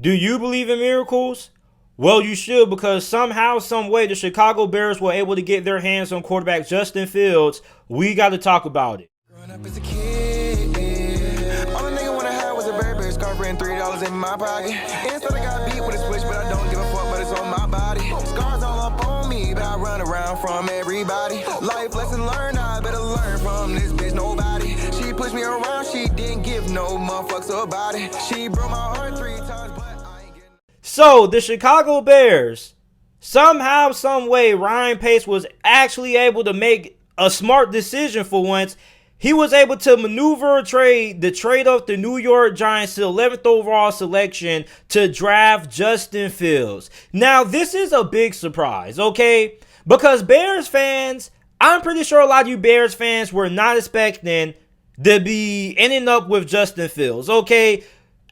Do you believe in miracles? Well, you should, because somehow, some way, the Chicago Bears were able to get their hands on quarterback Justin Fields. We got to talk about it. Growing up as a kid, yeah. All a nigga wanna have was a Burberry scarf and $3 in my pocket. Instead I got beat with a switch, but I don't give a fuck, but it's on my body. Scars all up on me, but I run around from everybody. Life lesson learned, I better learn from this bitch, nobody. She pushed me around, she didn't give no motherfucks about it. She broke my heart 3 times, but I ain't getting... So, the Chicago Bears, somehow, some way, Ryan Pace was actually able to make a smart decision for once. He was able to maneuver a trade of the New York Giants to 11th overall selection to draft Justin Fields. Now, this is a big surprise, okay? Because Bears fans, I'm pretty sure a lot of you Bears fans were not expecting to be ending up with Justin Fields, okay?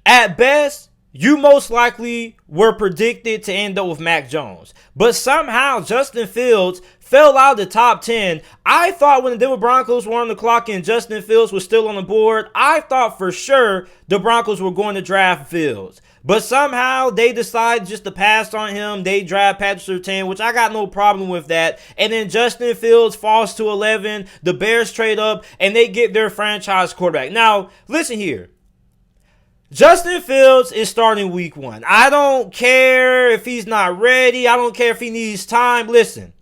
At best, you most likely were predicted to end up with Mac Jones. But somehow, Justin Fields fell out of the top 10. I thought when the Denver Broncos were on the clock and Justin Fields was still on the board, I thought for sure the Broncos were going to draft Fields. But somehow they decided just to pass on him. They draft Patrick Surtain, which I got no problem with that. And then Justin Fields falls to 11. The Bears trade up and they get their franchise quarterback. Now, listen here. Justin Fields is starting week 1. I don't care if he's not ready. I don't care if he needs time. Listen,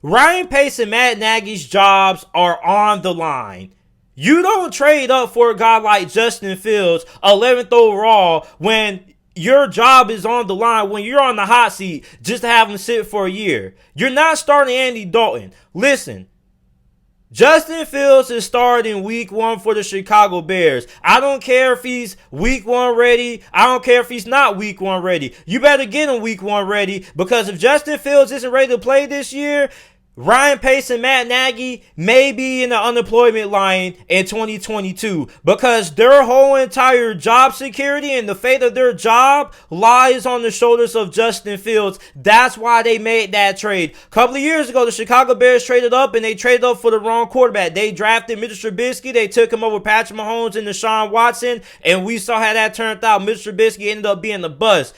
Ryan Pace and Matt Nagy's jobs are on the line. You don't trade up for a guy like Justin Fields, 11th overall, when your job is on the line, when you're on the hot seat, just to have him sit for a year. You're not starting Andy Dalton. Listen, Justin Fields is starting week 1 for the Chicago Bears. I don't care if he's week 1 ready. I don't care if he's not week 1 ready. You better get him week 1 ready, because if Justin Fields isn't ready to play this year, Ryan Pace and Matt Nagy may be in the unemployment line in 2022, because their whole entire job security and the fate of their job lies on the shoulders of Justin Fields. That's why they made that trade. A couple of years ago, the Chicago Bears traded up, and they traded up for the wrong quarterback. They drafted Mitchell Trubisky. They took him over Patrick Mahomes and Deshaun Watson, and we saw how that turned out. Mitchell Trubisky ended up being a bust.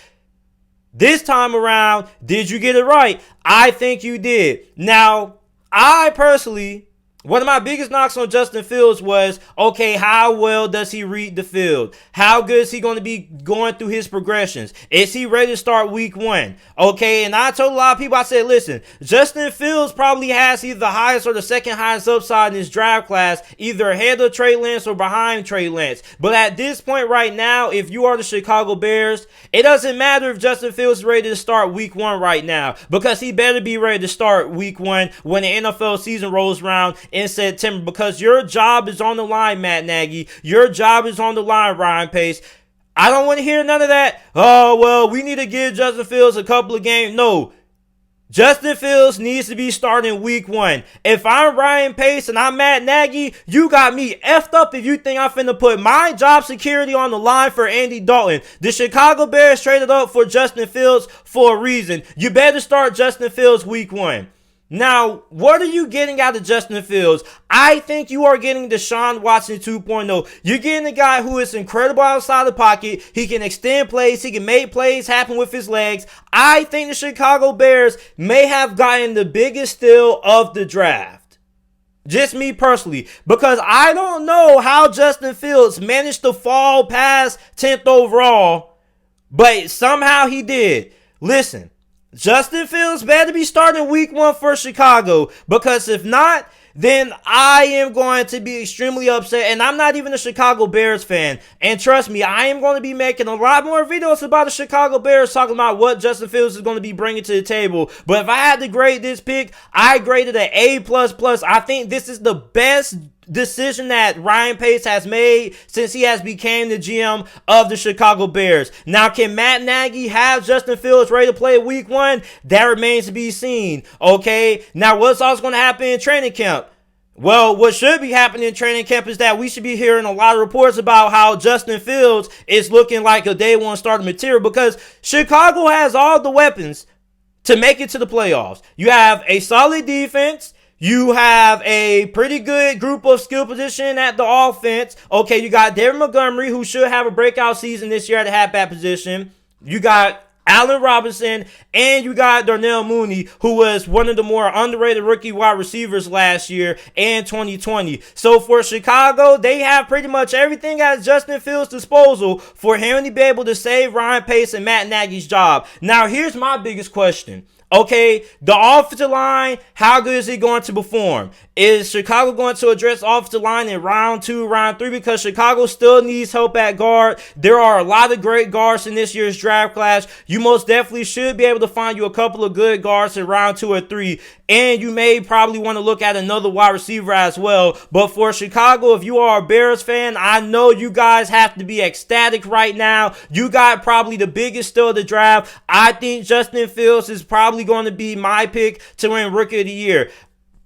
This time around, did you get it right? I think you did. Now, I personally, one of my biggest knocks on Justin Fields was, okay, how well does he read the field? How good is he going to be going through his progressions? Is he ready to start week 1? Okay, and I told a lot of people, I said, listen, Justin Fields probably has either the highest or the second highest upside in his draft class, either ahead of Trey Lance or behind Trey Lance. But at this point right now, if you are the Chicago Bears, it doesn't matter if Justin Fields is ready to start week 1 right now, because he better be ready to start week 1 when the NFL season rolls around in September, because your job is on the line, Matt Nagy. Your job is on the line, Ryan Pace. I don't want to hear none of that. Oh, well, we need to give Justin Fields a couple of games. No. Justin Fields needs to be starting week 1. If I'm Ryan Pace and I'm Matt Nagy, you got me effed up if you think I'm finna put my job security on the line for Andy Dalton. The Chicago Bears traded up for Justin Fields for a reason. You better start Justin Fields week 1. Now, what are you getting out of Justin Fields? I think you are getting Deshaun Watson 2.0. You're getting a guy who is incredible outside the pocket. He can extend plays. He can make plays happen with his legs. I think the Chicago Bears may have gotten the biggest steal of the draft. Just me personally. Because I don't know how Justin Fields managed to fall past 10th overall, but somehow he did. Listen. Justin Fields better be starting week 1 for Chicago, because if not, then I am going to be extremely upset. And I'm not even a Chicago Bears fan. And trust me, I am going to be making a lot more videos about the Chicago Bears, talking about what Justin Fields is going to be bringing to the table. But if I had to grade this pick, I graded an A++. I think this is the best decision that Ryan Pace has made since he has became the GM of the Chicago Bears. Now, can Matt Nagy have Justin Fields ready to play week 1? That remains to be seen. Okay, now what's also going to happen in training camp? Well, what should be happening in training camp is that we should be hearing a lot of reports about how Justin Fields is looking like a day 1 starting material, because Chicago has all the weapons to make it to the playoffs. You have a solid defense. You have a pretty good group of skill position at the offense. Okay, you got David Montgomery, who should have a breakout season this year at the halfback position. You got Allen Robinson, and you got Darnell Mooney, who was one of the more underrated rookie wide receivers last year and 2020. So for Chicago, they have pretty much everything at Justin Fields' disposal for him to be able to save Ryan Pace and Matt Nagy's job. Now, here's my biggest question. Okay, the offensive line, how good is it going to perform? Is Chicago going to address offensive line in round 2, round 3? Because Chicago still needs help at guard. There are a lot of great guards in this year's draft class. You most definitely should be able to find you a couple of good guards in round 2 or 3. And you may probably want to look at another wide receiver as well. But for Chicago, if you are a Bears fan, I know you guys have to be ecstatic right now. You got probably the biggest steal of the draft. I think Justin Fields is probably going to be my pick to win Rookie of the Year.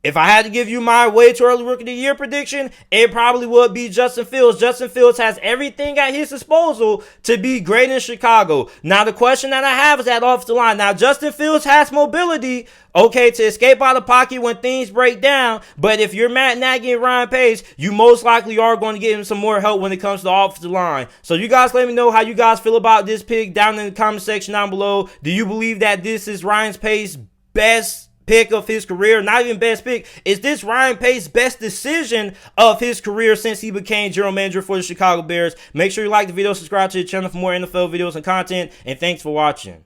If I had to give you my way too early Rookie of the Year prediction, it probably would be Justin Fields. Justin Fields has everything at his disposal to be great in Chicago. Now, the question that I have is that offensive line. Now, Justin Fields has mobility, okay, to escape out of the pocket when things break down. But if you're Matt Nagy and Ryan Pace, you most likely are going to get him some more help when it comes to the offensive line. So you guys let me know how you guys feel about this pick down in the comment section down below. Do you believe that this is Ryan Pace's best pick of his career? Not even best pick. Is this Ryan Pace's best decision of his career since he became general manager for the Chicago Bears? Make sure you like the video, subscribe to the channel for more NFL videos and content, and thanks for watching.